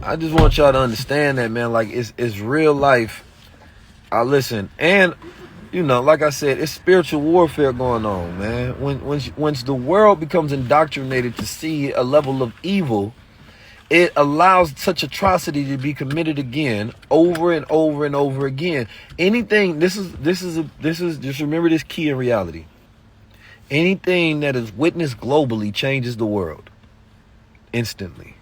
I just want y'all to understand that, man. Like, it's real life. I listen, and you know, like I said, it's spiritual warfare going on, man. Once the world becomes indoctrinated to see a level of evil, it allows such atrocity to be committed again, over and over and over again. Anything. This is just remember this key in reality. Anything that is witnessed globally changes the world instantly.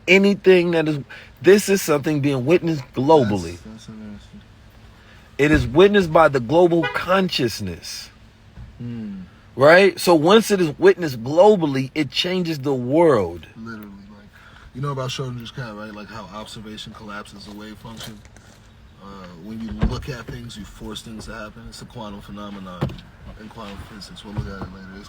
Anything that is, this is something being witnessed globally. That's interesting. It is witnessed by the global consciousness. Right? So once it is witnessed globally, it changes the world. Literally, like, you know about Schrodinger's cat, right? Like how observation collapses a wave function. When you look at things, you force things to happen. It's a quantum phenomenon in quantum physics. We'll look at it later.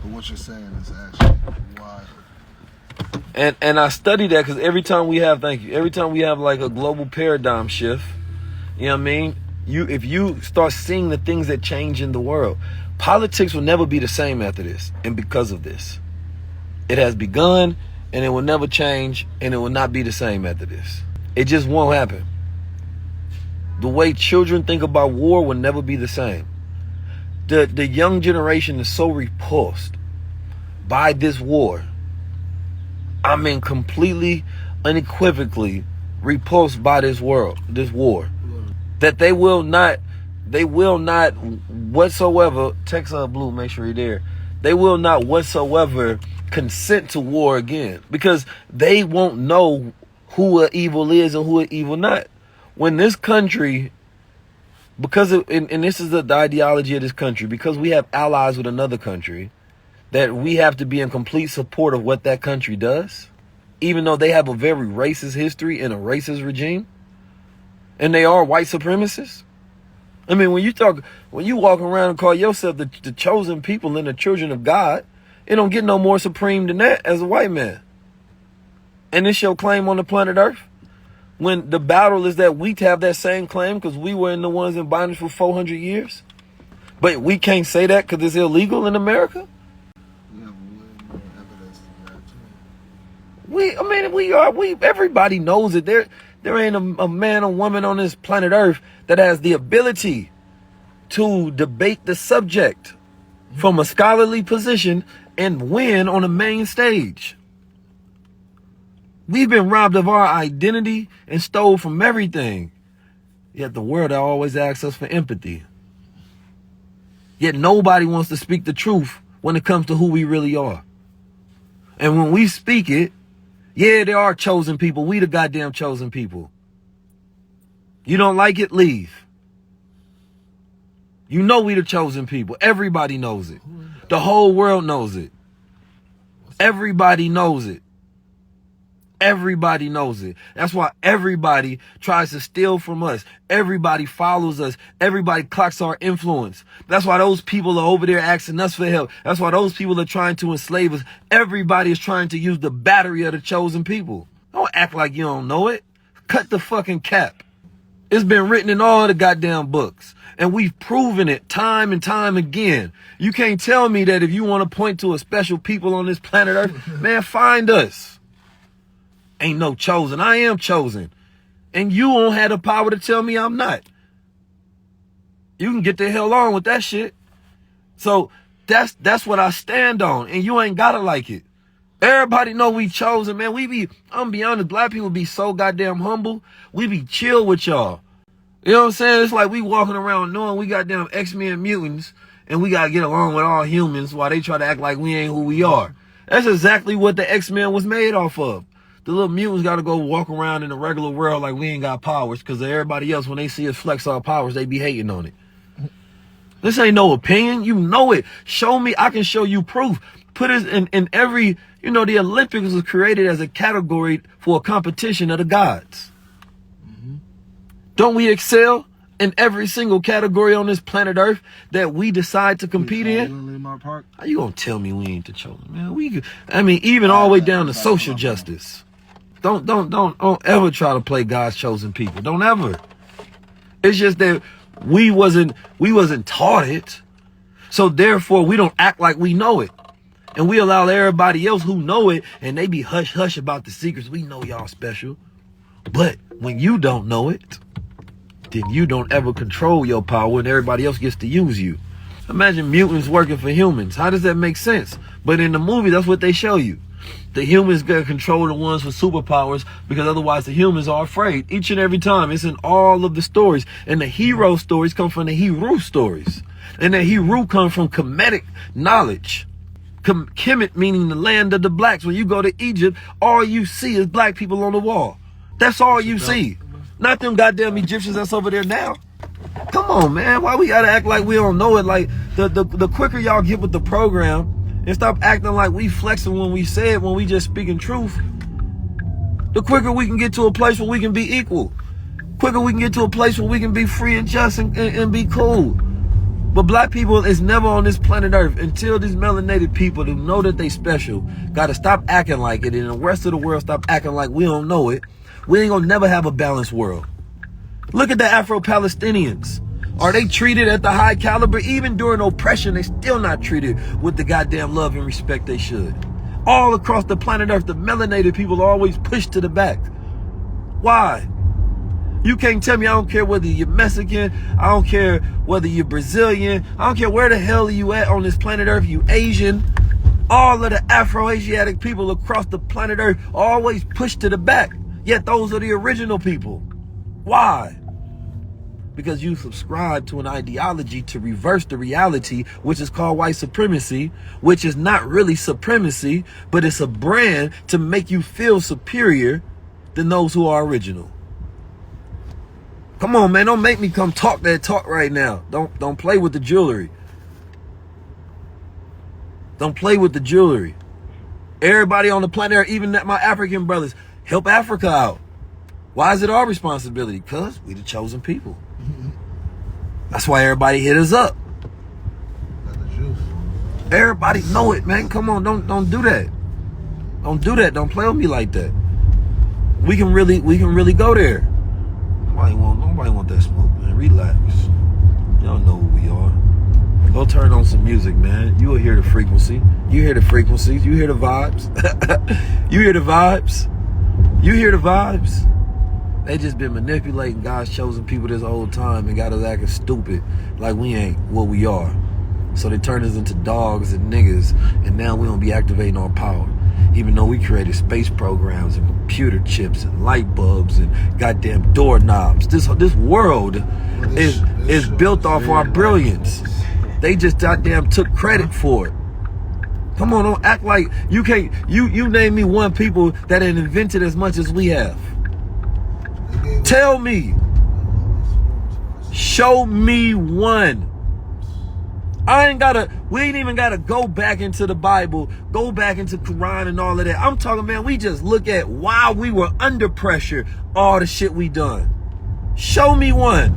But what you're saying is actually wild. And I study that because every time we have like a global paradigm shift, you know what I mean? If you start seeing the things that change in the world, politics will never be the same after this. And because of this, it has begun and it will never change and it will not be the same after this. It just won't happen. The way children think about war will never be the same. The young generation is so repulsed by this war. I mean, completely, unequivocally repulsed by this war, that they will not whatsoever, text Blue, make sure you're there. They will not whatsoever consent to war again because they won't know who evil is and who evil not. When this country, and this is the ideology of this country, because we have allies with another country, that we have to be in complete support of what that country does, even though they have a very racist history and a racist regime, and they are white supremacists. I mean, when you walk around and call yourself the chosen people and the children of God, it don't get no more supreme than that as a white man. And it's your claim on the planet Earth. When the battle is that we have that same claim because we were the ones in bondage for 400 years. But we can't say that because it's illegal in America. Everybody knows it. There ain't a man or woman on this planet Earth that has the ability to debate the subject from a scholarly position and win on a main stage. We've been robbed of our identity and stole from everything. Yet the world always asks us for empathy. Yet nobody wants to speak the truth when it comes to who we really are. And when we speak it, yeah, there are chosen people. We the goddamn chosen people. You don't like it? Leave. You know we the chosen people. Everybody knows it. The whole world knows it. Everybody knows it. Everybody knows it. That's why everybody tries to steal from us. Everybody follows us. Everybody clocks our influence. That's why those people are over there asking us for help. That's why those people are trying to enslave us. Everybody is trying to use the battery of the chosen people. Don't act like you don't know it. Cut the fucking cap. It's been written in all the goddamn books. And we've proven it time and time again. You can't tell me that if you want to point to a special people on this planet Earth, man, find us. Ain't no chosen. I am chosen. And you won't have the power to tell me I'm not. You can get the hell on with that shit. So that's what I stand on. And you ain't gotta like it. Everybody know we chosen, man. I'm be honest, black people be so goddamn humble. We be chill with y'all. You know what I'm saying? It's like we walking around knowing we got damn X-Men mutants and we gotta get along with all humans while they try to act like we ain't who we are. That's exactly what the X-Men was made off of. The little mutants got to go walk around in the regular world like we ain't got powers because everybody else, when they see us flex our powers, they be hating on it. This ain't no opinion. You know it. Show me. I can show you proof. Put it in every, the Olympics was created as a category for a competition of the gods. Don't we excel in every single category on this planet Earth that we decide to compete in? How you gonna tell me we ain't the chosen, man? Even all the way down to social justice. Don't ever try to play God's chosen people. Don't ever. It's just that we wasn't taught it. So therefore we don't act like we know it. And we allow everybody else who know it, and they be hush-hush about the secrets. We know y'all special. But when you don't know it, then you don't ever control your power and everybody else gets to use you. Imagine mutants working for humans. How does that make sense? But in the movie, that's what they show you. The humans gotta control the ones with superpowers because otherwise the humans are afraid. Each and every time. It's in all of the stories. And the hero stories come from the hero stories. And the hero come from Kemetic knowledge. Kemet meaning the land of the blacks. When you go to Egypt, all you see is black people on the wall. That's all you see. Not them goddamn Egyptians that's over there now. Come on, man. Why we gotta act like we don't know it? Like, the quicker y'all get with the program and stop acting like we flexing when we say it, when we just speaking truth, the quicker we can get to a place where we can be equal. Quicker we can get to a place where we can be free and just and be cool. But black people is never on this planet Earth until these melanated people who know that they special gotta stop acting like it, and the rest of the world stop acting like we don't know it. We ain't gonna never have a balanced world. Look at the Afro-Palestinians. Are they treated at the high caliber? Even during oppression, they still not treated with the goddamn love and respect they should. All across the planet Earth, the melanated people are always pushed to the back. Why? You can't tell me, I don't care whether you're Mexican, I don't care whether you're Brazilian, I don't care where the hell you at on this planet Earth, you Asian. All of the Afro-Asiatic people across the planet Earth are always pushed to the back. Yet those are the original people. Why? Because you subscribe to an ideology to reverse the reality, which is called white supremacy, which is not really supremacy, but it's a brand to make you feel superior than those who are original. Come on, man, don't make me come talk that talk right now. Don't play with the jewelry. Don't play with the jewelry. Everybody on the planet, even my African brothers, help Africa out. Why is it our responsibility? Because we the chosen people. That's why everybody hit us up. Everybody know it, man. Come on, don't do that. Don't do that. Don't play with me like that. We can really go there. Nobody want that smoke, man. Relax. Y'all know who we are. Go turn on some music, man. You will hear the frequency. You hear the frequencies. You hear the vibes. You hear the vibes. You hear the vibes. They just been manipulating God's chosen people this whole time and got us acting stupid like we ain't what we are. So they turned us into dogs and niggas, and now we don't be activating our power. Even though we created space programs and computer chips and light bulbs and goddamn doorknobs. This world is built off our brilliance. They just goddamn took credit for it. Come on, don't act like you can't. You name me one people that have invented as much as we have. Tell me. Show me one. We ain't even gotta go back into the Bible, go back into Quran and all of that. I'm talking, man, we just look at while we were under pressure, all the shit we done. Show me one.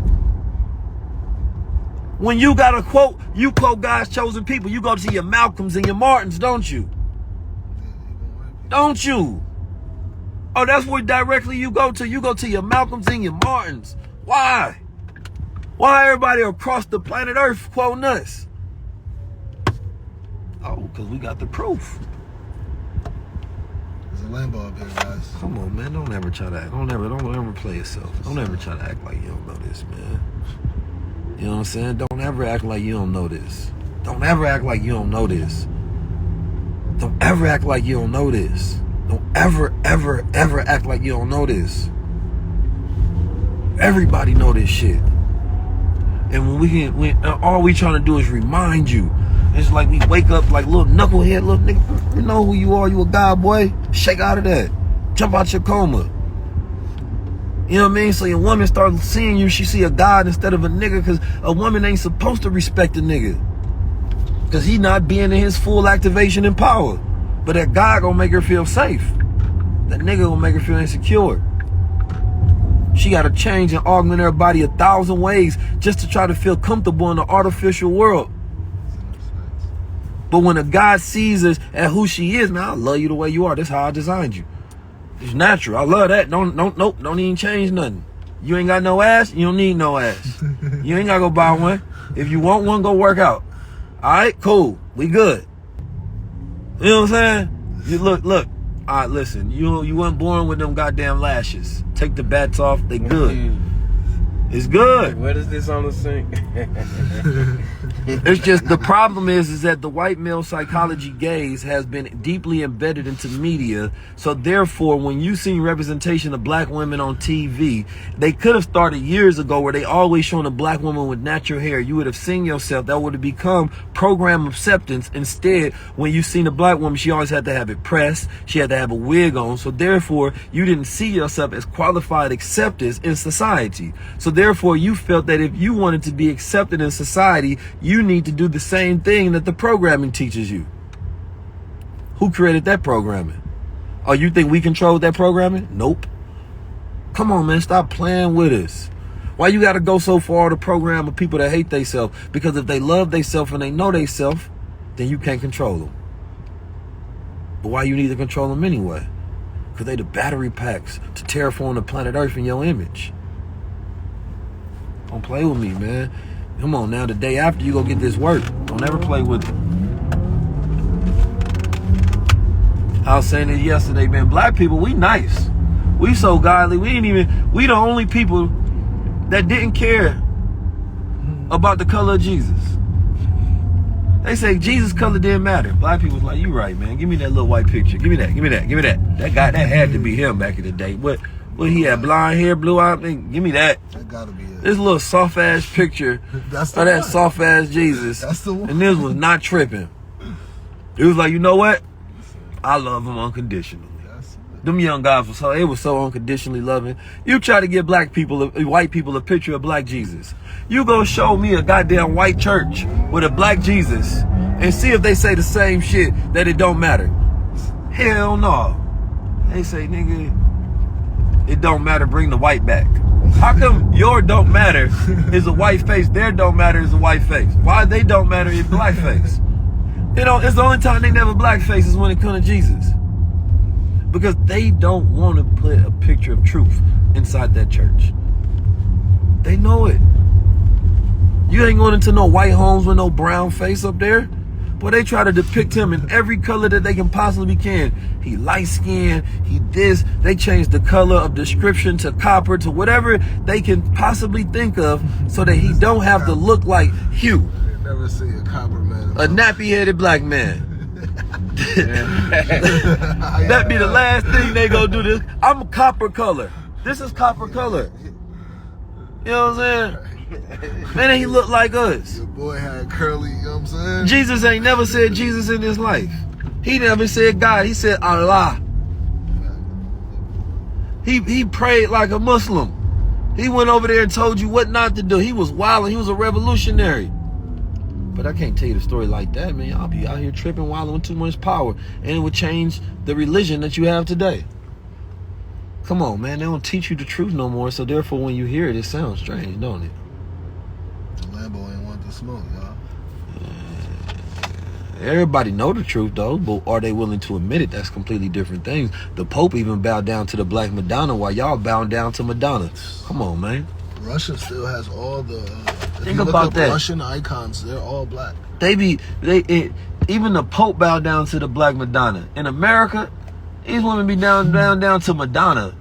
When you got a quote, you quote God's chosen people. You go to your Malcolms and your Martins, don't you? Don't you? Oh, that's where directly you go to. You go to your Malcolms and your Martins. Why? Why everybody across the planet Earth quoting us? Oh, because we got the proof. There's a Lambo up here, guys. Come on, man. Don't ever try to act. Don't ever play yourself. Don't ever try to act like you don't know this, man. You know what I'm saying? Don't ever act like you don't know this. Don't ever act like you don't know this. Don't ever act like you don't know this. Don't ever act like you don't know this. Everybody know this shit. And when all we trying to do is remind you. It's like we wake up like little knucklehead, little nigga. You know who you are. You a god, boy. Shake out of that. Jump out your coma. You know what I mean? So your woman starts seeing you. She see a god instead of a nigga, because a woman ain't supposed to respect a nigga, because he not being in his full activation and power. But that God gonna make her feel safe. That nigga gonna make her feel insecure. She gotta change and augment her body 1,000 ways just to try to feel comfortable in the artificial world. But when a God sees us at who she is, man, I love you the way you are. That's how I designed you. It's natural. I love that. Don't even change nothing. You ain't got no ass, you don't need no ass. You ain't gotta go buy one. If you want one, go work out. All right, cool. We good. You know what I'm saying? You look. All right, listen. You weren't born with them goddamn lashes. Take the bats off. They good. It's good. What is this on the sink? It's just the problem is that the white male psychology gaze has been deeply embedded into media. So therefore, when you see representation of black women on TV, they could have started years ago where they always shown a black woman with natural hair. You would have seen yourself. That would have become program acceptance. Instead, when you seen a black woman, she always had to have it pressed. She had to have a wig on. So therefore, you didn't see yourself as qualified acceptance in society. So therefore, you felt that if you wanted to be accepted in society, you need to do the same thing that the programming teaches you. Who created that programming? Oh, you think we controlled that programming? Nope. Come on, man, stop playing with us. Why you gotta go so far to program of people that hate themselves? Because if they love themselves and they know themselves, then you can't control them. But why you need to control them anyway? Because they the battery packs to terraform the planet Earth in your image. Don't play with me, man. Come on now, the day after you go get this work. Don't ever play with it. I was saying it yesterday, man. Black people, we nice. We so godly. We the only people that didn't care about the color of Jesus. They say Jesus' color didn't matter. Black people's like, you right, man. Give me that little white picture. Give me that. That guy, that had to be him back in the day. What he had, blonde hair, blue eyes? Give me that. That gotta be it. This little soft ass picture of that soft ass Jesus. That's the one. And this was not tripping. It was like, you know what? I love him unconditionally. Them young guys was so unconditionally loving. You try to give white people a picture of black Jesus. You go show me a goddamn white church with a black Jesus and see if they say the same shit that it don't matter. Hell no. They say, nigga, it don't matter, bring the white back. How come your don't matter is a white face, their don't matter is a white face? Why they don't matter is black face? You know, it's the only time they never black face is when it comes to Jesus. Because they don't want to put a picture of truth inside that church. They know it. You ain't going into no white homes with no brown face up there. But they try to depict him in every color that they can possibly can. He light skinned, he this. They change the color of description to copper to whatever they can possibly think of so that he don't have to look like Hugh. I never see a copper man. A nappy-headed black man. That be the last thing they go do this. I'm a copper color. This is copper color. You know what I'm saying? Man, he look like us. Your boy had curly, you know what I'm saying? Jesus ain't never said Jesus in his life. He never said God. He said Allah. He prayed like a Muslim. He went over there and told you what not to do. He was wilding. He was a revolutionary. But I can't tell you the story like that, man. I'll be out here tripping, wilding with too much power. And it would change the religion that you have today. Come on, man. They don't teach you the truth no more. So therefore, when you hear it, it sounds strange, don't it? The Lambo ain't want to smoke, y'all. Everybody know the truth, though. But are they willing to admit it? That's completely different things. The Pope even bowed down to the Black Madonna while y'all bowed down to Madonna. Come on, man. Russia still has all the... Think about that. Russian icons, they're all black. Even the Pope bowed down to the Black Madonna. In America, these women be down to Madonna.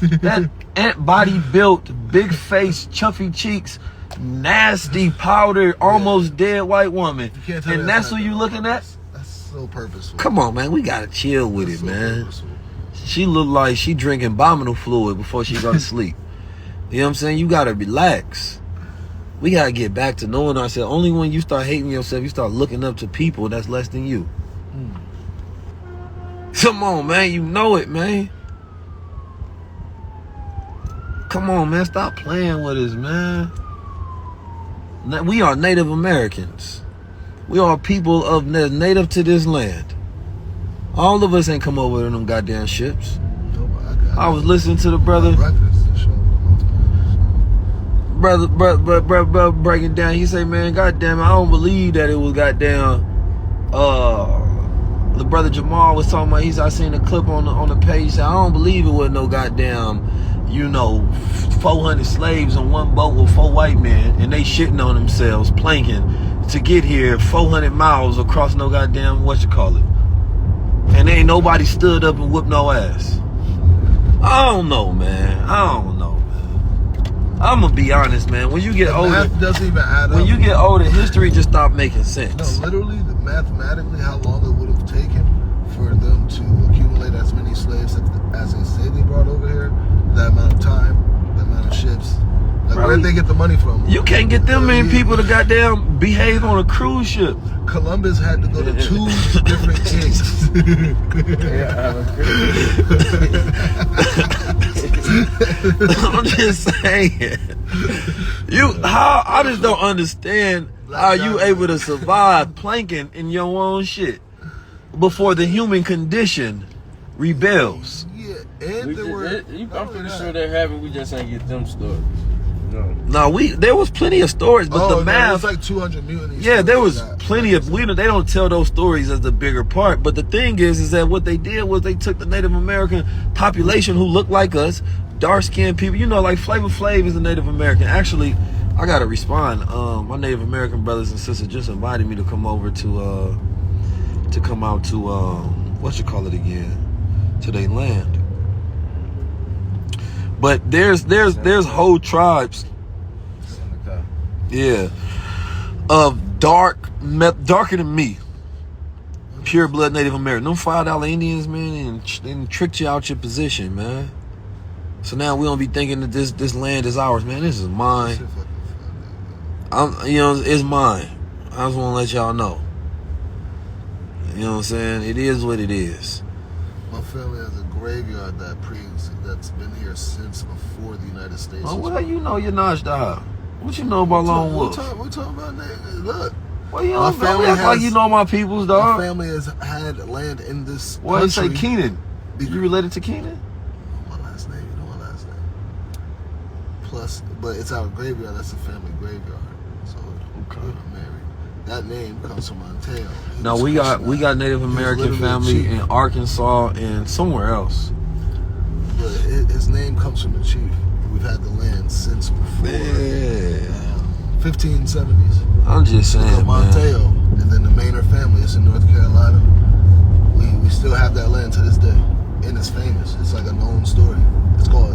That ant body built, big face, chuffy cheeks, nasty, powdered, almost dead white woman. And that's who you looking at? That's so purposeful. Come on, man. We gotta chill with it, so man. Purposeful. She look like she drinking abominable fluid before she go to sleep. You know what I'm saying? You gotta relax. We gotta get back to knowing ourselves. Only when you start hating yourself, you start looking up to people that's less than you. Come on, man. You know it, man. Come on, man. Stop playing with us, man. We are Native Americans. We are people of native to this land. All of us ain't come over in them goddamn ships. I was listening to the brother breaking down. He say, man, goddamn, I don't believe that it was goddamn. The brother Jamal was talking about. I seen a clip on the page. He said, I don't believe it was no goddamn, 400 slaves on one boat with 4 white men, and they shitting on themselves, planking to get here 400 miles across no goddamn and ain't nobody stood up and whooped no ass. I don't know, man. I'm gonna be honest, man. When you get older, math doesn't even add up. When you get older, history just stopped making sense. No, literally, mathematically, how long it would have taken for them to accumulate as many slaves as they say they brought over here, that amount of time, that amount of ships. Like, Bro, where'd they get the money from? You can't get them many people to goddamn behave on a cruise ship. Columbus had to go to 2 different kings. I'm just saying. I just don't understand how you able to survive planking in your own shit before the human condition rebels. Yeah, and I'm pretty sure they have it. We just ain't get them stories. No, there was plenty of stories, but the math. It was like 200 mutinies. Yeah, there was plenty of. They don't tell those stories as the bigger part. But the thing is that what they did was they took the Native American population who looked like us, dark-skinned people. You know, like Flavor Flav is a Native American. Actually, I gotta respond. My Native American brothers and sisters just invited me to come over to come out to what you call it again, to their land. But there's whole tribes, yeah, of darker than me, pure blood Native American. Them $5 Indians, man, and tricked you out your position, man. So now we don't be thinking that this land is ours, man. This is mine. It's mine. I just want to let y'all know. You know what I'm saying? It is what it is. My family has a graveyard that's been here since before the United States. Oh, well, you know you're not dog. What you know about Lone Wolf? We're talking about niggas. Look. Well, you don't act like you know my peoples, dog. My family has had land in this country. Well, you say Keenan. You related to Keenan? My last name. You know my last name. Plus, but it's our graveyard. That's a family graveyard. So okay. We're married. That name comes from Monteo. No, we got Native American family in Arkansas and somewhere else. But his name comes from the chief. We've had the land since before 1570s. I'm just saying, Monteo, and then the Maynard family is in North Carolina. We still have that land to this day, and it's famous. It's like a known story. It's called,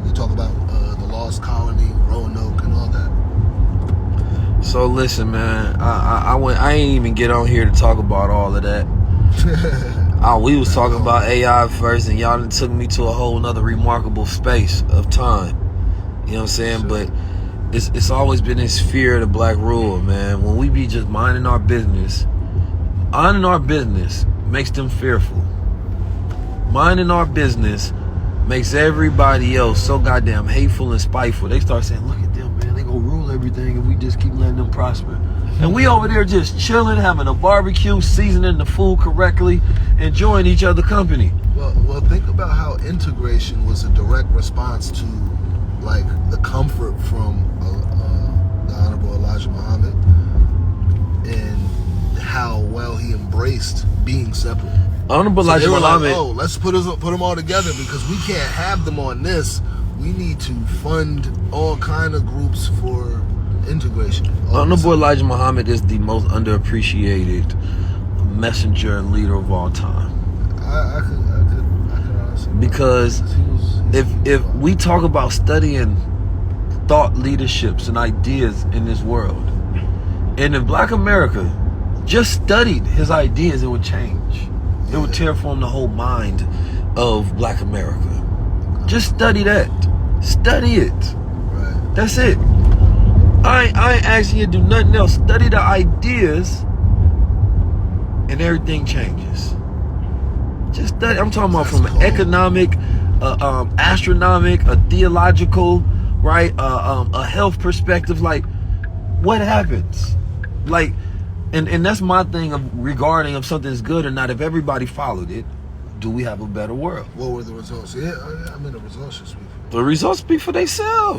they talk about the Lost Colony, Roanoke, and all that. So listen, man, I ain't even get on here to talk about all of that. We was talking about AI first, and y'all done took me to a whole nother remarkable space of time. You know what I'm saying? Sure. But it's always been this fear of the black rule, man. When we be just minding our business makes them fearful. Minding our business makes everybody else so goddamn hateful and spiteful. They start saying, look at them, man. They gonna rule everything if we just keep letting them prosper. And we over there just chilling, having a barbecue, seasoning the food correctly, enjoying each other's company. Well, think about how integration was a direct response to, like, the comfort from the Honorable Elijah Muhammad and how well he embraced being separate. Honorable Elijah Muhammad. Like, let's put them all together because we can't have them on this. We need to fund all kind of groups for integration. Honorable Elijah Muhammad is the most underappreciated messenger and leader of all time. I could honestly, because if we talk about studying thought leaderships and ideas in this world, and if Black America just studied his ideas, it would change. It would terraform the whole mind of Black America. Just study that. Study it. Right. That's it. I ain't asking you to do nothing else. Study the ideas and everything changes. Just study. I'm talking about from an economic, astronomic, a theological, right? A health perspective. Like, what happens? Like, and that's my thing of regarding if something's good or not. If everybody followed it, do we have a better world? What were the results? Yeah, I mean, the results should speak for the results speak for themselves.